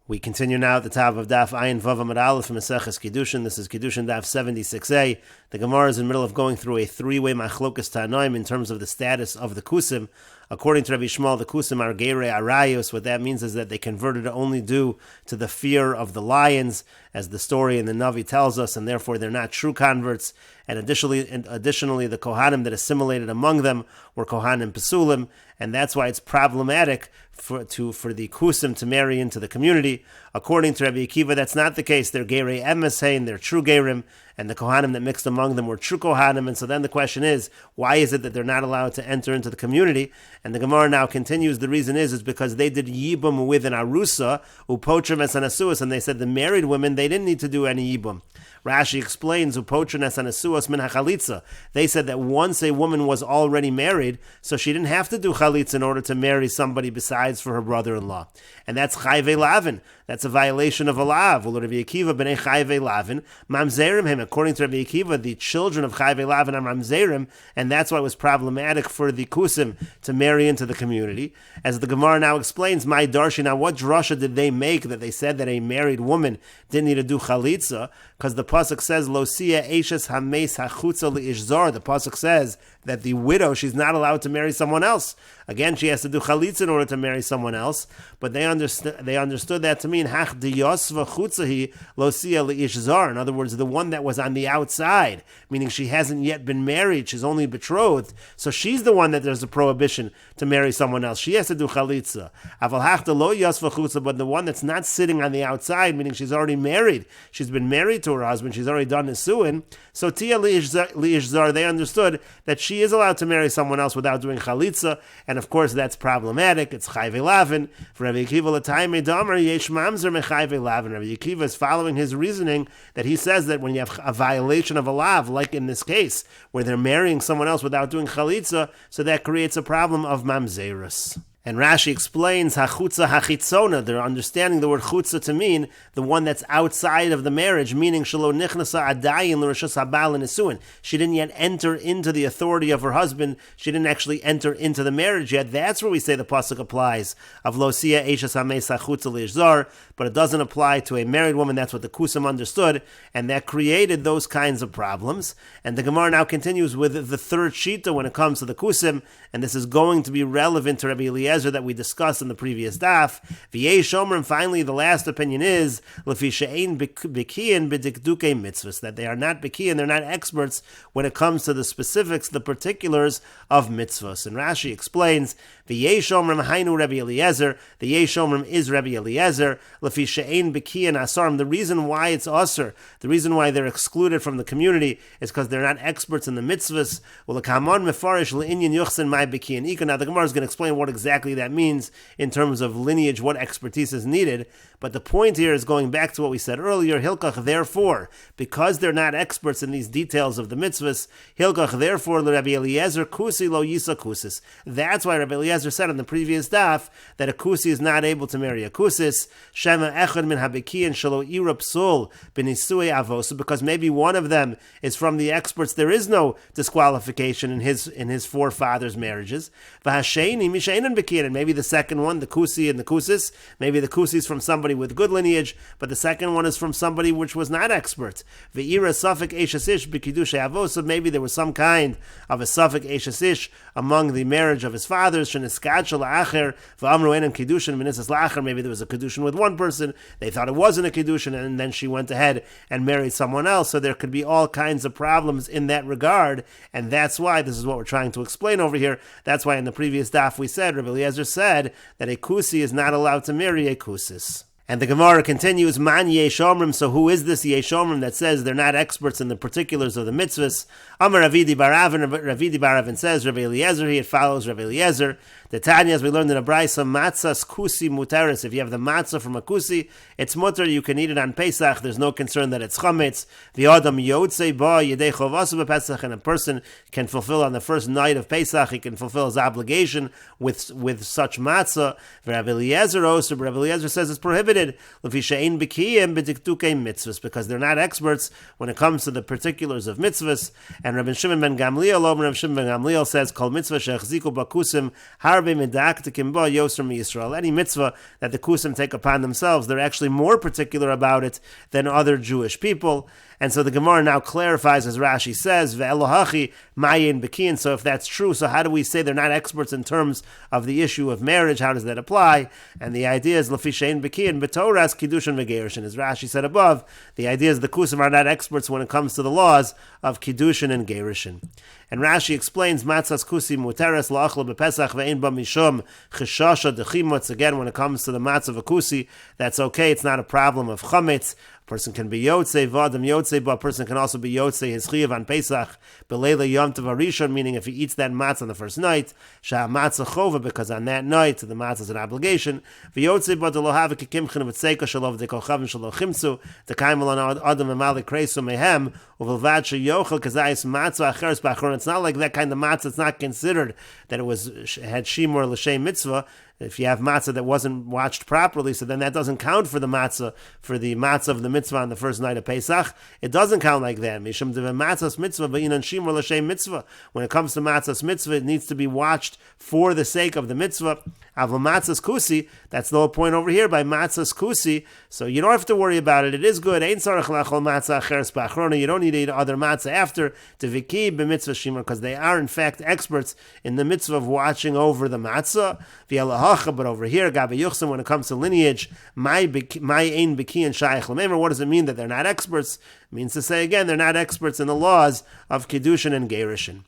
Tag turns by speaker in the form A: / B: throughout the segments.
A: We continue now at the top of Daf Ayin Vav Amud Aleph from Meseches Kiddushin. This is Kiddushin Daf 76a. The Gemara is in the middle of going through a three-way machlokas tanoim in terms of the status of the kusim. According to Rabbi Shmuel, the kusim are geirei arayos. What that means is that they converted only due to the fear of the lions, as the story in the Navi tells us, and therefore they're not true converts. And additionally, the Kohanim that assimilated among them were Kohanim Pesulim, and that's why it's problematic for the kusim to marry into the community. According to Rabbi Akiva, that's not the case. They're geirei emes, they're true geirim, and the Kohanim that mixed among them were true Kohanim. And so then the question is, why is it that they're not allowed to enter into the community? And the Gemara now continues, the reason is because they did yibum with an arusa, upotrim es anasuas, and they said the married women, they didn't need to do any yibum. Rashi explains, upotrim es anasuas min hachalitza. They said that once a woman was already married, so she didn't have to do chalitza in order to marry somebody besides for her brother-in-law. And that's chayve lavin. That's a violation of a lav. Rabbi Akiva b'nei chayve lavin, mamzerim him. According to Rabbi Akiva, the children of chayve lavin are mamzerim, and that's why it was problematic for the kusim to marry into the community. As the Gemara now explains, my darshi, now what drasha did they make that they said that a married woman didn't need to do chalitza? Because the pasuk says, lo siya eishes hameis hachutza liishzar. The pasuk says that the widow, she's not allowed to marry someone else. Again, she has to do chalitza in order to marry someone else. But they understood that to mean hach diyosva chutzahi lo siya liishzar. In other words, the one that was on the outside, meaning she hasn't yet been married, she's only betrothed. So she's the one that there's a prohibition to marry someone else. She has to do chalitza. Aval hach lo yosva chutza, but the one that's not sitting on the outside, meaning she's already married, she's been married to her husband, she's already done nisuin. So tia liishzar, they understood that she is allowed to marry someone else without doing chalitza, and of course that's problematic. It's chayve lavin. For Rabbi Akiva l'tayme damer yesh mamzer mechayve lavin. Rabbi Akiva is following his reasoning that he says that when you have a violation of a lav, like in this case, where they're marrying someone else without doing chalitza, so that creates a problem of mamzerus. And Rashi explains, hachutza hachitzona, they're understanding the word chutza to mean the one that's outside of the marriage, meaning shelo nichnasa adayin l'rishus habal nisuin. She didn't yet enter into the authority of her husband. She didn't actually enter into the marriage yet. That's where we say the pasuk applies of lo siya eishes hameis hachutza liishzar, but it doesn't apply to a married woman. That's what the kusim understood, and that created those kinds of problems. And the Gemara now continues with the third shita when it comes to the kusim, and this is going to be relevant to Rabbi Eliezer that we discussed in the previous daf. V'yei shomer, and finally the last opinion is lefi she'ein bekiyin b'dikdukei mitzvahs, that they are not bekiyin, they're not experts when it comes to the specifics, the particulars of mitzvahs. And Rashi explains, v'yei shomer hainu Rabbi Eliezer, the yei shomer is Rabbi Eliezer, lefi she'ein bekiyin asarim. The reason why it's asur, the reason why they're excluded from the community is because they're not experts in the mitzvahs. U'lekamon mefarish le'inyan yuchsin my bekiyin ika. Now the Gemara is going to explain what exactly that means in terms of lineage, what expertise is needed. But the point here is going back to what we said earlier, Hilkach, therefore, because they're not experts in these details of the mitzvahs, Hilkach, therefore, Rabbi Eliezer, kusi lo yisa kusis. That's why Rabbi Eliezer said in the previous daf that a kusi is not able to marry a kusis, Shema echad min habekiyin shelo ira psul b'nisui avos, because maybe one of them is from the experts. There is no disqualification in his forefathers' marriages. V'hasheni misheinan bekiyin, and maybe the second one, the kusi and the kusis, maybe the kusi is from somebody with good lineage, but the second one is from somebody which was not expert. Ve'ira safek eishasish b'kiddushay avos, so maybe there was some kind of a safek eishasish among the marriage of his fathers. Sheniskad shel la'acher v'amru enem kiddushin v'nisas la'acher. Maybe there was a kiddushin with one person, they thought it wasn't a kiddushin, and then she went ahead and married someone else. So there could be all kinds of problems in that regard, and that's why this is what we're trying to explain over here. That's why in the previous daf we said, Rabbi Eliezer said that a kusi is not allowed to marry a kusis. And the Gemara continues, Man Yeshomrim, so who is this Yeshomrim that says they're not experts in the particulars of the mitzvahs? Amar Ravidi Baravin says, Rabbi Eliezer, it follows Rabbi Eliezer. The Tanya, as we learned in a Braisa, matzahs kusi muteris. If you have the matzah from a kusi, it's mutter, you can eat it on Pesach, there's no concern that it's chametz. The Adam yotzei ba yedei chovasu b'Pesach, and a person can fulfill on the first night of Pesach, he can fulfill his obligation with such matzah. Rabbi Eliezer says it's prohibited. Lefi she'ein b'kiyim b'dikdukei mitzvahs, because they're not experts when it comes to the particulars of mitzvahs. And Rabbi Shimon ben Gamliel says, Kol mitzvah she'achziku b'kusim har Any mitzvah that the Kusim take upon themselves, they're actually more particular about it than other Jewish people. And so the Gemara now clarifies, as Rashi says, ve'elohachi mayin bekin. So if that's true, so how do we say they're not experts in terms of the issue of marriage? How does that apply? And the idea is lefi shein bekin b'toras kiddushin v'gerushin. As Rashi said above, the idea is the Kusim are not experts when it comes to the laws of kiddushin and gerushin. And Rashi explains, matzas kusi muteres la'achla b'pesach ve'ein ba mishum chishasha dechimutz. Again, when it comes to the matzah of a kusi, that's okay. It's not a problem of chametz. A person can be yotzei v'adam yotzei, but a person can also be yotzei his chiyav on Pesach b'leila yom tov harishon, meaning if he eats that matzah on the first night, shah matzah chova, because on that night the matzah is an obligation. V'yotzei but lo have kikimchen v'tzeika shalov dekochavim shalo chimtzu dekaim alon adam emalik kreisu mehem uvilvad sheyochel kazayis matzah acheres b'achron. It's not like that kind of matzah. It's not considered that it had shimur l'shem mitzvah. If you have matzah that wasn't watched properly, so then that doesn't count for the matzah of the mitzvah on the first night of Pesach. It doesn't count like that. Mishum de matzahs mitzvah b'inan shimur l'shem mitzvah. When it comes to matzahs mitzvah, it needs to be watched for the sake of the mitzvah. Avla matzahs kusi, that's the whole point over here by matzahs kusi. So you don't have to worry about it. It is good. Ein tzarich lachol matzah acheres b'achrona. You don't need to eat other matzah after to viki b'mitzvah shimur, because they are in fact experts in the mitzvah of watching over the matzah. But over here, Gabi Yuchsim, when it comes to lineage, my ein biki and shaykh l'meimer, what does it mean that they're not experts? It means to say again, they're not experts in the laws of kiddushin and gerushin.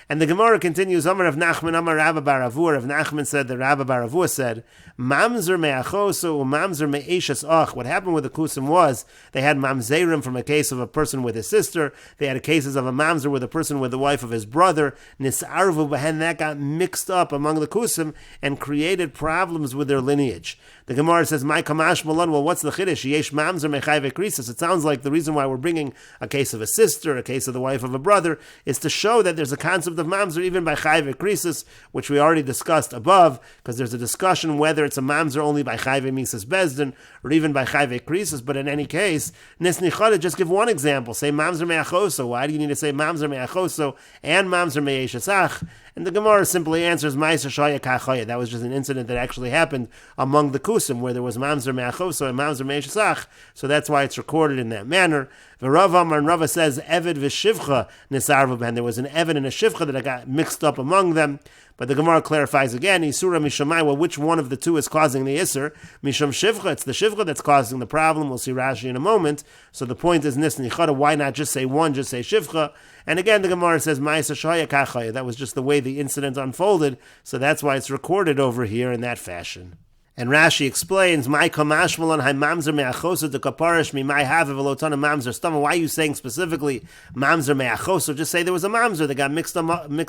A: And the Gemara continues, Amar Rav Nachman, Amar Rabba bar Avua. Rav Nachman said, the Rabba bar Avua said, Mamzer me'achoso u'mamzer me'eshes ach. What happened with the Kusim was, they had mamzerim from a case of a person with his sister. They had cases of a mamzer with a person with the wife of his brother. Nisarvu b'hen, that got mixed up among the Kusim and created problems with their lineage. The Gemara says, My kamash malon, well, what's the chiddush? Yesh mamzer mechayve krisis. It sounds like the reason why we're bringing a case of a sister, a case of the wife of a brother, is to show that there's a concept of mamzer even by chayve krisis, which we already discussed above, because there's a discussion whether it's a mamzer only by chayve misas bezdin or even by chayve krisis. But in any case, nisnichada, just give one example. Say mamzer me'achoso. Why do you need to say mamzer me'achoso and mamzer me'eshesach? And the Gemara simply answers, Ma'aser shaya kachaya. That was just an incident that actually happened among the Kusim, where there was mamzer me'achoso and mamzer me'eshesach. So that's why it's recorded in that manner. V'Rav Amar, and Rava says, Eved v'shivcha nisarvu ben. There was an Eved and a shivcha that got mixed up among them. But the Gemara clarifies again, Isura Mishamai, well, which one of the two is causing the Isser? Misham Shivcha, it's the Shivcha that's causing the problem. We'll see Rashi in a moment. So the point is, Nisnichada, why not just say one, just say Shivcha? And again, the Gemara says, Ma'aser shaya kachaya. That was just the way the incident unfolded, so that's why it's recorded over here in that fashion. And Rashi explains, "My kamashmalon hay mamzer me'achosa de kaparish mi my have velotana mamzer stama." Why are you saying specifically mamzer me'achosa? Just say there was a mamzer that got mixed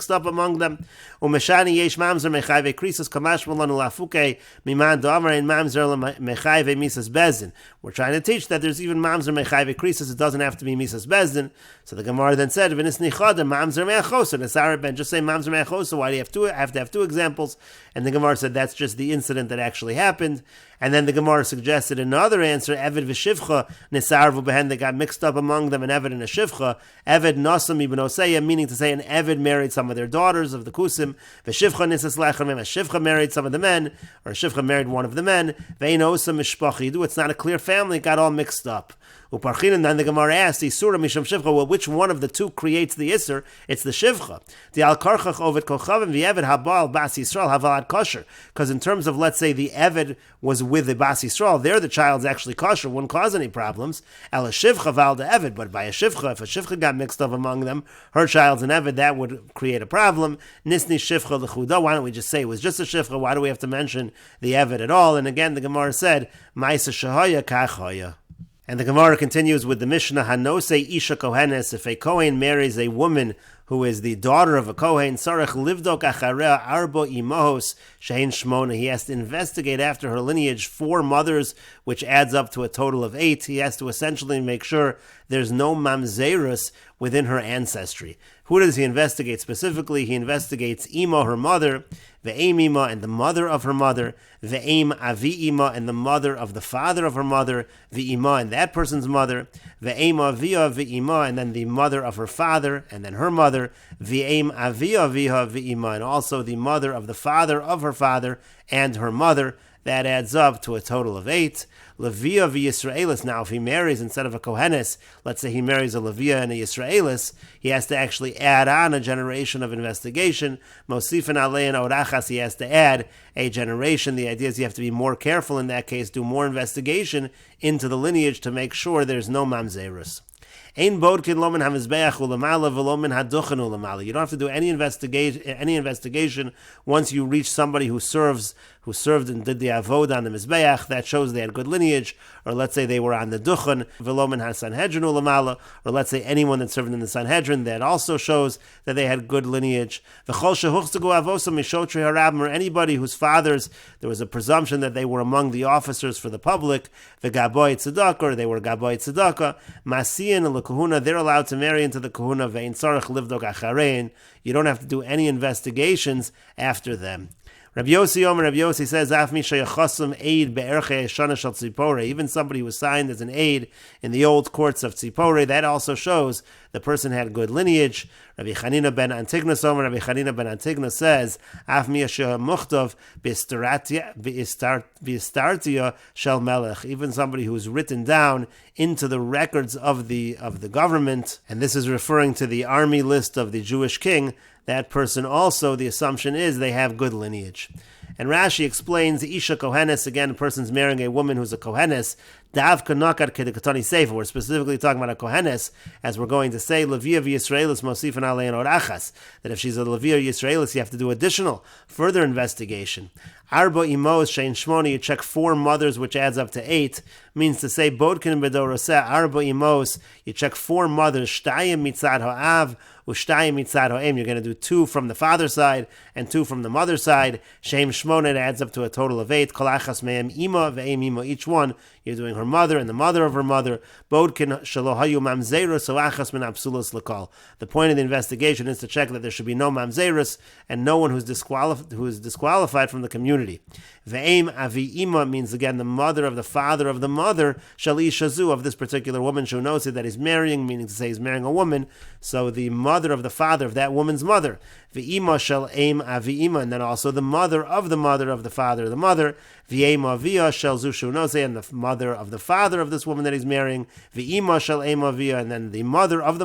A: up among them. Umeshani yesh mamzer mechayve krisus kamashmalon ulafuke miman davar and mamzer mechayve misas bezdin. We're trying to teach that there's even mamzer mechayve krisus. It doesn't have to be misas bezdin. So the Gemara then said, "V'nis nichada mamzer me'achosa." Nesar ben, just say mamzer me'achosa. Why do you have to have two examples? And the Gemara said that's just the incident that actually happened. And then the Gemara suggested another answer, Eved v'shivcha nisarvu behen, that got mixed up among them, an Eved and a shivcha. Eved nasam ibn Oseya, meaning to say an Eved married some of their daughters of the Kusim. V'shivcha nisas lechamim, a shivcha married some of the men, or a shivcha married one of the men. Ve'in osam mishpachidu, it's not a clear family, it got all mixed up. Uparchin, and then the Gemara asked, Isura misham shivcha, well, which one of the two creates the Isser? It's the shivcha. The al karchach ovet kochavim, the Eved habal bas Yisrael havalad kosher. Because in terms of, let's say, the Eved was with the Bas Yisrael, there the child's actually kosher, wouldn't cause any problems. El shivcha val de Eved, but by a shivcha, if a shivcha got mixed up among them, her child's an Eved, that would create a problem. Nisni shivcha lechuda, why don't we just say it was just a shivcha? Why do we have to mention the Eved at all? And again, the Gemara said, Ma'isa shahaya kachaya. And the Gemara continues with the Mishnah, Hanose Isha Kohenes, if a Kohen marries a woman who is the daughter of a Kohen, Sarech Livdok Acharea Arbo Imahos Shein Shmona. He has to investigate after her lineage 4 mothers, which adds up to a total of 8. He has to essentially make sure there's no mamzerus within her ancestry. Who does he investigate specifically? He investigates Ima, her mother, Ve'em Ima, and the mother of her mother, Ve'em Avi Ima, and the mother of the father of her mother, Ve'ima, and that person's mother, Ve'em Avia Ve'ima, and then the mother of her father, and then her mother, mother, v'eim avi aviha v'ima, and also the mother of the father of her father and her mother. That adds up to a total of 8. Levia v'Yisraelis. Now, if he marries instead of a Kohenes, let's say he marries a Levia and a Yisraelis, he has to actually add on a generation of investigation. Mosifin alein orachas, he has to add a generation. The idea is you have to be more careful in that case, do more investigation into the lineage to make sure there's no mamzerus. You don't have to do any investigation once you reach somebody who served and did the avod on the mizbeach. That shows they had good lineage. Or let's say they were on the duchen, or let's say anyone that served in the Sanhedrin, that also shows that they had good lineage. Or anybody whose fathers, there was a presumption that they were among the officers for the public, or they were gaboy tzedakah, masiyan and kahuna, they're allowed to marry into the kahuna. Ve'in tzarich livdok acharein. You don't have to do any investigations after them. Rabbi Yossi says, Af mi sheyachasam aid be'erchei shana shel Tzipore. Even somebody who was signed as an aid in the old courts of Tzipore, that also shows the person had good lineage. Rabbi Chanina ben Antigna says, Af mi muchtov b'istartia shel melech. Even somebody who is written down into the records of the government, and this is referring to the army list of the Jewish king, that person also, the assumption is they have good lineage. And Rashi explains, Isha Kohenes, again, a person's marrying a woman who's a Kohenes, Dav Kanakar Kedekatani Sefer. We're specifically talking about a Kohenes, as we're going to say, Levia v'Yisraelis Mosifan Alein Orachas, that if she's a Levia Yisraelis, you have to do further investigation. Arba Imos Shein Shmoni, you check 4 mothers, which adds up to 8, means to say, Bodkin Bedoroseh, Arba Imos, you check 4 mothers, Shtayim Mitzad Ha'av, Ushtayim Mitzad Ha'em, you're going to do 2 from the father's side and 2 from the mother's side. Shem Shmona, it adds up to a total of 8. Kolachas Me'em Ima Ve'em Ima, each one, you're doing her mother and the mother of her mother. Bodkin Shalohayu Mamzerus Soachas Min Absulus Lakal. The point of the investigation is to check that there should be no Mamzerus and no one who is disqualified from the community. Ve'em Avi Ima means again the mother of the father of the mother, Shali Shazu, of this particular woman, Shunosi, that he's marrying, meaning to say he's marrying a woman. So the mother of the father of that woman's mother. Ve'ima shel aim avi ima, and then also the mother of the father of the mother. Ve'em avia shel zu shunose, and the mother of the father of this woman that he's marrying. Ve'ima shel aim avia, and then the mother of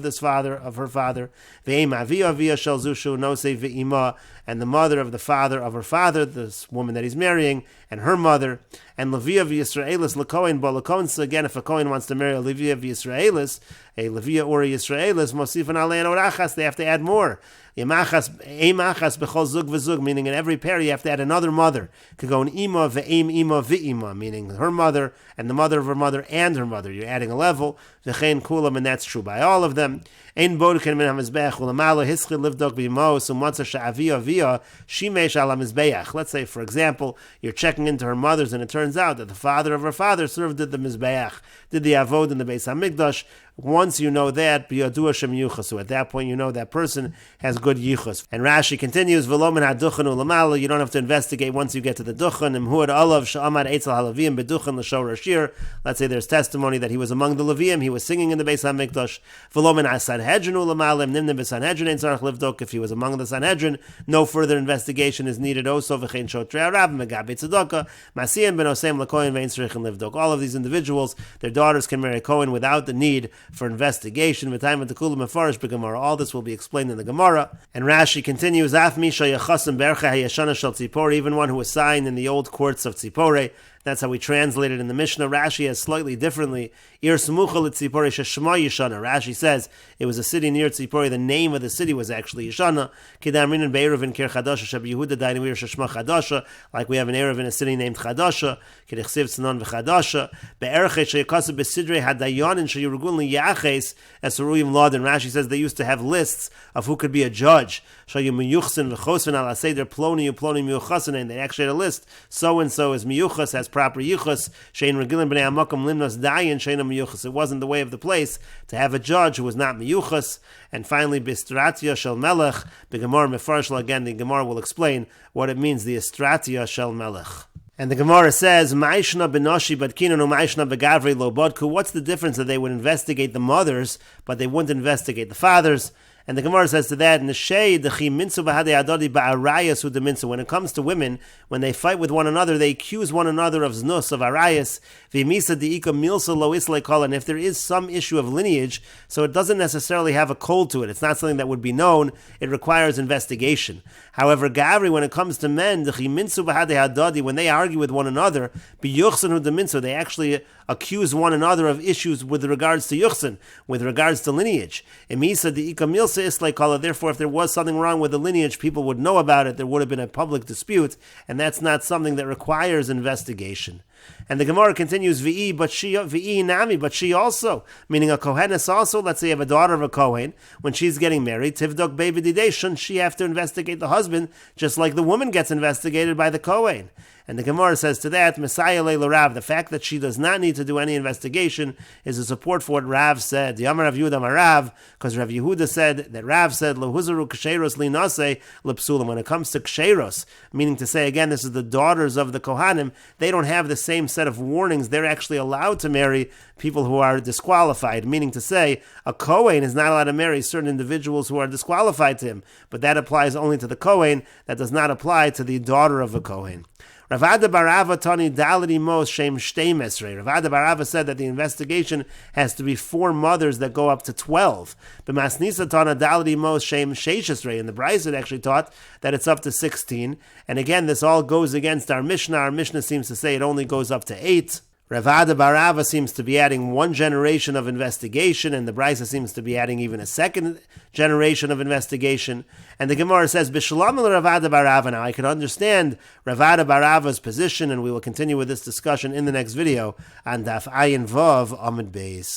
A: this father of her father. Ve'em avia shel zu shunose ve'ima, and the mother of the father of her father, this woman that he's marrying, and her mother. And Levia v'Yisraelis l'kohen bo l'kohen. So again, if a kohen wants to marry a Levia v'Yisraelis, a Levia or a Yisraelis, mosifan alein orachas, they have to add more. Yemachas bechol zug v'zug, meaning in every pair you have to add another mother. Could go an ima ve'em ima v'ima, meaning her mother and the mother of her mother and her mother. You're adding a level. V'chein kulam, and that's true by all of them. Ein bodken min hamizbeach ulamalo hischil livdok b'imos umatzah she'avia via shimesh ala mizbeach. Let's say, for example, you're checking into her mother's, and it turns out that the father of her father served at the mizbeach, did the avod in the Beis Hamikdash. Once you know that, b'yadua shem yuchas, so at that point you know that person has good yichus. And Rashi continues, v'lo min haduchen ulamalo, you don't have to investigate once you get to the duchen. Imhuad olav she'amad eitzel halavim beduchen l'shor rashir. Let's say there's testimony that he was among the Leviim, he was singing in the Beis Hamikdash. V'lo min hasanhedrin ulamalim nimnim b'sanhedrin ein tzarich livdok, if he was among the Sanhedrin, no further investigation is needed. Also v'chein shotrei harav megabe tzedakah masiyim ben osem l'kohen ve'ein tzarichin livdok. All of these individuals, their daughters can marry a Kohen without the need for investigation. All this will be explained in the Gemara. And Rashi continues, even one who was signed in the old courts of Tzipore. That's how we translate it in the Mishnah. Rashi has slightly differently. Rashi says it was a city near Tzipore. The name of the city was actually Yeshana. Like we have an Erev in a city named Chadasha. And Rashi says they used to have lists of who could be a judge. And they actually had a list. So and so is miyuchas, has proper yichus. It wasn't the way of the place to have a judge who was not miyuchas. And finally, bistratia shel melech, the Gemara mefarshla, again, the Gemara will explain what it means, the istratia shel melech. And the Gemara says, Ma'ishna benoshi badkinanu ma'ishna begavri lo bodku. What's the difference that they would investigate the mothers, but they wouldn't investigate the fathers? And the Gemara says to that, when it comes to women, when they fight with one another, they accuse one another of znus, of arayas, and if there is some issue of lineage, so it doesn't necessarily have a cold to it, it's not something that would be known, it requires investigation. However, Gavri, when it comes to men, when they argue with one another, they actually accuse one another of issues with regards to yuchsin, with regards to lineage. Therefore, if there was something wrong with the lineage, people would know about it, there would have been a public dispute, and that's not something that requires investigation. And the Gemara continues, but she also, meaning a Kohenes also, let's say you have a daughter of a Kohen, when she's getting married, Tivdok Be'vi Didei, shouldn't she have to investigate the husband, just like the woman gets investigated by the Kohen? And the Gemara says to that, Messiah Leila Rav, the fact that she does not need to do any investigation is a support for what Rav said. The Amar Rav Yehuda Marav, because Rav Yehuda said that Rav said, Lehuzaru Ksheros Linase Lepsulim. When it comes to Ksheros, meaning to say, again, this is the daughters of the Kohanim, they don't have the same set of warnings. They're actually allowed to marry people who are disqualified, meaning to say, a Kohen is not allowed to marry certain individuals who are disqualified to him, but that applies only to the Kohen, that does not apply to the daughter of a Kohen. Ravada Barava Tani Daladi Mos Shem Shtei Mesrei. Ravada Barava said that the investigation has to be 4 mothers that go up to 12. But Masnisa Tana Daladi Mos Shem Sheishesrei. And the Bryson actually taught that it's up to 16. And again, this all goes against our Mishnah. Our Mishnah seems to say it only goes up to 8. Ravada Barava seems to be adding 1 generation of investigation, and the Brisa seems to be adding even a 2nd generation of investigation. And the Gemara says, B'shalom Ravada Barava. Now, I can understand Ravada Barava's position, and we will continue with this discussion in the next video on Daf Ayin Vav Amud Beis.